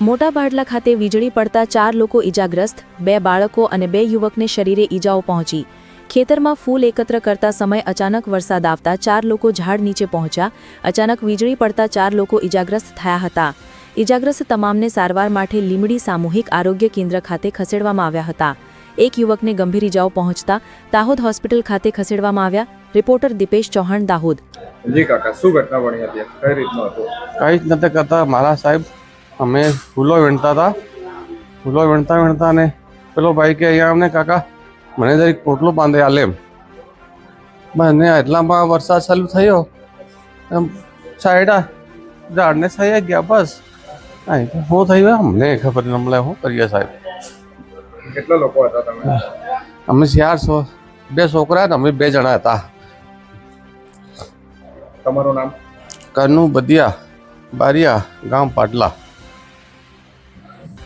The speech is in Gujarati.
મોટા ભાડલા ખાતે વીજળી પડતા 4 લોકો ઇજાગ્રસ્ત, 2 બાળકો અને 2 યુવકને શરીરે ઇજાઓ પહોંચી। ખેતરમાં ફૂલ એકત્ર કરતા સમય અચાનક વરસાદ આવતા 4 લોકો ઝાડ નીચે પહોંચ્યા। અચાનક વીજળી પડતા 4 લોકો ઇજાગ્રસ્ત થયા હતા। ઇજાગ્રસ્ત તમામને સારવાર માટે લીંબડી સામૂહિક આરોગ્ય કેન્દ્ર ખાતે ખસેડવામાં આવ્યા હતા। એક યુવકને ગંભીર ઇજાઓ પહોંચતા દાહોદ હોસ્પિટલ ખાતે ખસેડવામાં આવ્યા। રિપોર્ટર દીપેશ ચૌહાણ, દાહોદ। જી કાકા, શું ઘટના બની હતી? કઈ રીતનું હતું? કંઈ જ નથી કરતા મારા સાહેબ। અમે ફૂલો વીણતા હતા, ફૂલો વીણતા ને પેલો ભાઈ કે અહીંયા અમને કાકા મને જરીક પોટલું બાંધી આલે એમ। મને એટલામાં વરસાદ ચાલુ થયો, એમ સાઈડા ઝાડને થઈ ગયા બસ। શું થયું અમને ખબર નહીં, અમને શું કરીએ સાહેબ? કેટલા લોકો હતા તમે? અમે 4 2 છોકરા ને અમે 2 જણા હતા। તમારું નામ? કનુ બદિયા, બારિયા, ગામ પાટલા।